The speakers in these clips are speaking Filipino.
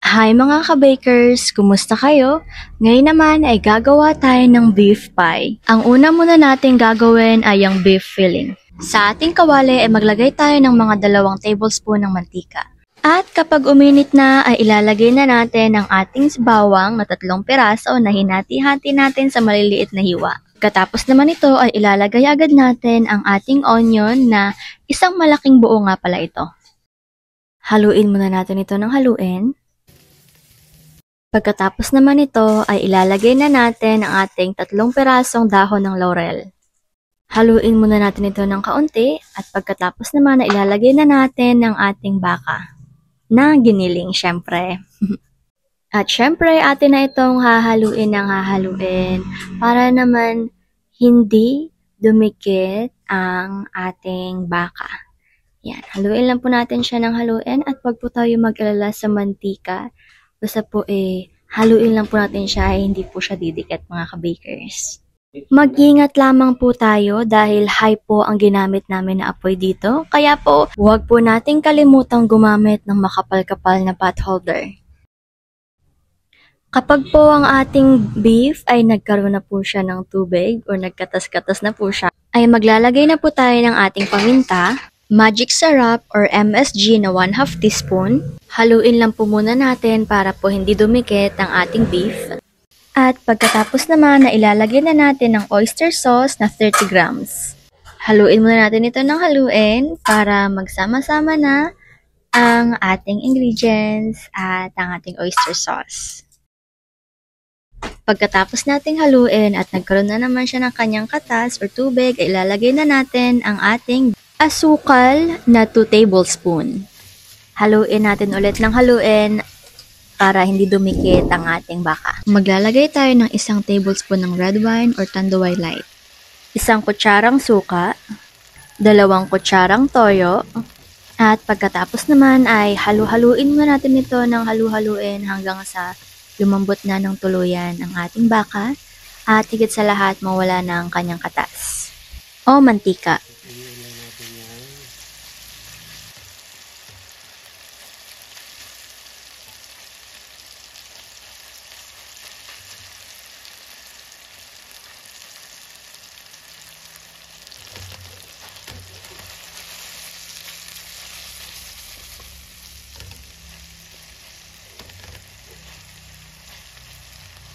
Hi mga ka-bakers! Kumusta kayo? Ngayon naman ay gagawa tayo ng beef pie. Ang una muna natin gagawin ay ang beef filling. Sa ating kawali ay maglagay tayo ng mga 2 tablespoon ng mantika. At kapag uminit na ay ilalagay na natin ang ating bawang na 3 piraso na hinati-hati natin sa maliliit na hiwa. Katapos naman ito ay ilalagay agad natin ang ating onion na isang malaking buo nga pala ito. Haluin muna natin ito ng haluin. Pagkatapos naman ito ay ilalagay na natin ang ating 3 pirasong dahon ng laurel. Haluin muna natin ito ng kaunti at pagkatapos naman ay ilalagay na natin ang ating baka na giniling syempre. At syempre atin na itong hahaluin ng hahaluin para naman hindi dumikit ang ating baka. Yan, haluin lang po natin siya ng haluin at pag po tayo mag-alala sa mantika, basta po haluin lang po natin siya, hindi po siya didikit mga ka-bakers. Mag-ingat lamang po tayo dahil high po ang ginamit namin na apoy dito. Kaya po, huwag po nating kalimutang gumamit ng makapal-kapal na pot holder. Kapag po ang ating beef ay nagkaroon na po siya ng tubig o nagkatas-katas na po siya, ay maglalagay na po tayo ng ating paminta, magic syrup or MSG na 1/2 teaspoon. Haluin lang po muna natin para po hindi dumikit ang ating beef. At pagkatapos naman na ilalagay na natin ang oyster sauce na 30 grams. Haluin muna natin ito ng haluin para magsama-sama na ang ating ingredients at ang ating oyster sauce. Pagkatapos nating haluin at nagkaroon na naman siya ng kanyang katas or tubig, ilalagay na natin ang ating asukal na 2 tablespoon. Haluin natin ulit ng haluin para hindi dumikit ang ating baka. Maglalagay tayo ng 1 tablespoon ng red wine or tanduay light, 1 kutsarang suka, 2 kutsarang toyo, at pagkatapos naman ay halu-haluin muna natin ito ng halu-haluin hanggang sa lumambot na ng tuluyan ang ating baka at higit sa lahat mawala na ang kanyang katas o mantika.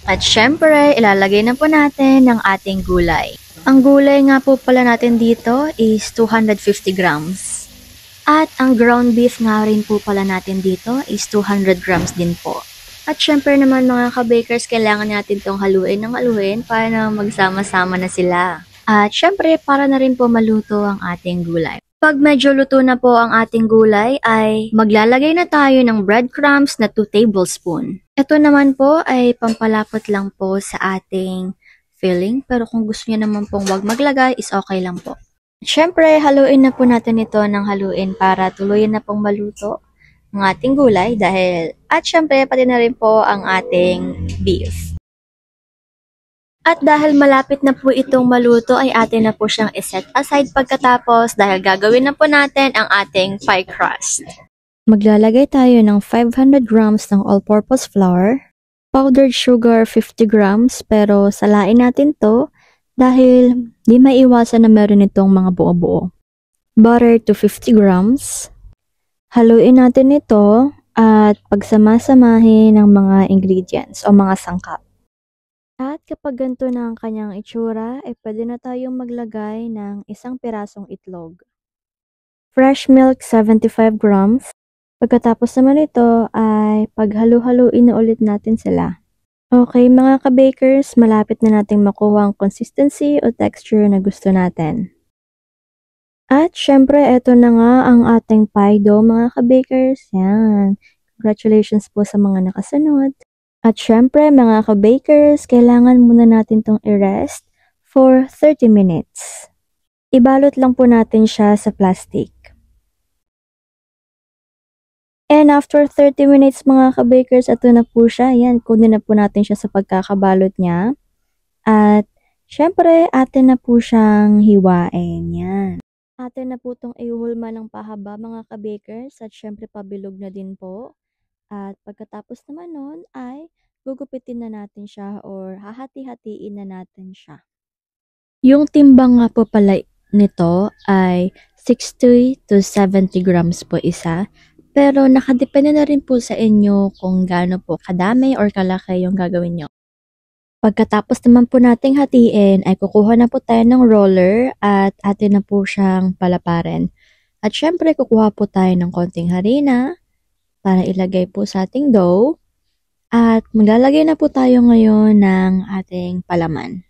At syempre, ilalagay na po natin ang ating gulay. Ang gulay nga po pala natin dito is 250 grams. At ang ground beef nga rin po pala natin dito is 200 grams din po. At syempre naman mga ka-bakers, kailangan natin itong haluin ng haluin para na magsama-sama na sila. At syempre, para na rin po maluto ang ating gulay. Pag medyo luto na po ang ating gulay ay maglalagay na tayo ng breadcrumbs na 2 tablespoon. Ito naman po ay pampalapot lang po sa ating filling, pero kung gusto niyo naman pong wag maglagay is okay lang po. Siyempre, haluin na po natin ito ng haluin para tuluyan na pong maluto ang ating gulay at siyempre pati na rin po ang ating beef. At dahil malapit na po itong maluto ay atin na po siyang iset aside pagkatapos dahil gagawin na po natin ang ating pie crust. Maglalagay tayo ng 500 grams ng all-purpose flour, powdered sugar 50 grams pero salain natin to dahil di maiwasan na meron itong mga buo-buo. Butter to 50 grams. Haluin natin ito at pagsama-samahin ng mga ingredients o mga sangkap. At kapag ganito na ang kanyang itsura, ay pwede na tayong maglagay ng 1 pirasong itlog. Fresh milk 75 grams. Pagkatapos naman ito ay paghalu-haluin na ulit natin sila. Okay mga ka-bakers, malapit na nating makuha ang consistency o texture na gusto natin. At syempre, ito na nga ang ating pie dough mga ka-bakers. Yan. Congratulations po sa mga nakasunod. At syempre mga ka-bakers, kailangan muna natin itong i-rest for 30 minutes. Ibalot lang po natin siya sa plastic. And after 30 minutes mga ka-bakers, ito na po siya. Yan, kunin na po natin siya sa pagkakabalot niya. At syempre, atin na po siyang hiwain. Yan. Atin na po itong ihulma ng pahaba mga ka-bakers. At syempre, pabilog na din po. At pagkatapos naman nun ay gugupitin na natin siya or hahati-hatiin na natin siya. Yung timbang nga po pala nito ay 60 to 70 grams po isa. Pero nakadepende na rin po sa inyo kung gaano po kadami or kalaki yung gagawin nyo. Pagkatapos naman po nating hatiin ay kukuha na po tayo ng roller at atin na po siyang palaparin. At syempre kukuha po tayo ng konting harina para ilagay po sa ating dough. At maglalagay na po tayo ngayon ng ating palaman.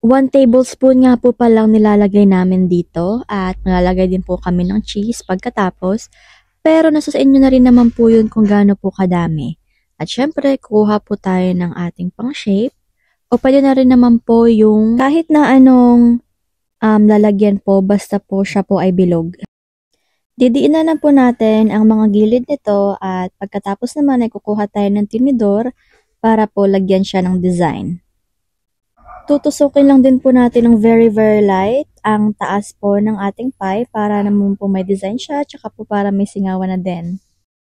1 tablespoon nga po palang nilalagay namin dito at maglalagay din po kami ng cheese pagkatapos. Pero nasa sa inyo na rin naman po yun kung gaano po kadami. At syempre, kuha po tayo ng ating pang-shape. O pwede na rin naman po yung kahit na anong lalagyan po, basta po siya po ay bilog. Didiinan na po natin ang mga gilid nito at pagkatapos naman ay kukuha tayo ng tinidor para po lagyan siya ng design. Tutusukin lang din po natin ng very light ang taas po ng ating pie para naman po may design siya tsaka po para may singawan na din.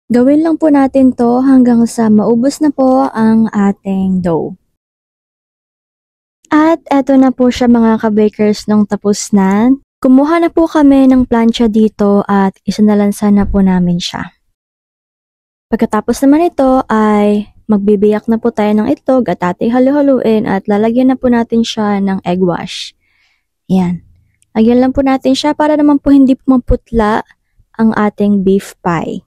Gawin lang po natin to hanggang sa maubos na po ang ating dough. At eto na po siya mga ka-bakers nung tapos na. Kumuha na po kami ng plancha dito at isinalansa na po namin siya. Pagkatapos naman ito ay magbibiyak na po tayo ng itlog at ating halu-haluin at lalagyan na po natin siya ng egg wash. Yan. Lagyan lang po natin siya para naman po hindi maputla ang ating beef pie.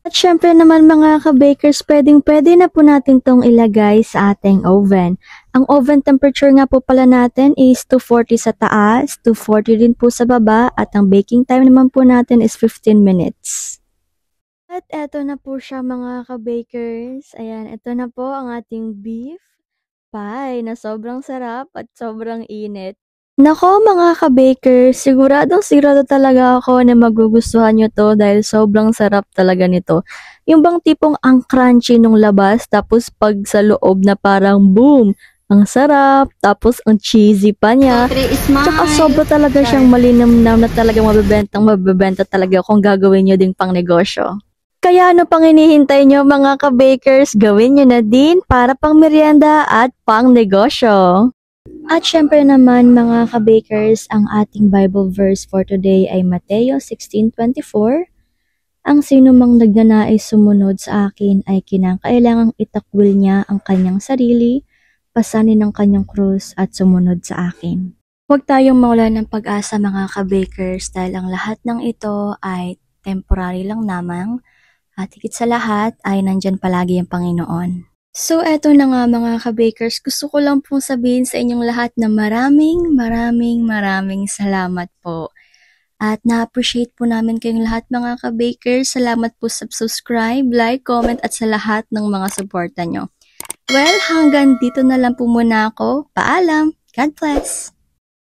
At syempre naman mga ka-bakers, pwede na po natin tong ilagay sa ating oven. Ang oven temperature nga po pala natin is 240 sa taas, 240 din po sa baba at ang baking time naman po natin is 15 minutes. At eto na po siya mga ka-bakers. Ayan, eto na po ang ating beef pie na sobrang sarap at sobrang init. Nako mga ka-bakers, sigurado talaga ako na magugustuhan nyo to dahil sobrang sarap talaga nito. Yung bang tipong ang crunchy nung labas tapos pag sa loob na parang boom! Ang sarap, tapos ang cheesy pa niya. Tsaka sobra talaga siyang malinamnam na talagang mabibenta talaga kung gagawin nyo ding pang negosyo. Kaya ano pang hinihintay nyo mga ka-bakers, gawin nyo na din para pang merienda at pang negosyo. At syempre naman mga ka-bakers, ang ating Bible verse for today ay Mateo 16:24. Ang sino mang nagnanais sumunod sa akin ay kinakailangang itakwil niya ang kanyang sarili, pasanin ang kanyang krus at sumunod sa akin. Huwag tayong mawalan ng pag-asa mga ka-bakers dahil ang lahat ng ito ay temporary lang namang at higit sa lahat ay nandyan palagi ang Panginoon. So eto na nga mga ka-bakers, gusto ko lang pong sabihin sa inyong lahat na maraming salamat po. At na-appreciate po namin kayong lahat mga ka-bakers. Salamat po sa subscribe, like, comment at sa lahat ng mga suporta nyo. Well, hanggang dito na lang po muna ako. Paalam! God bless!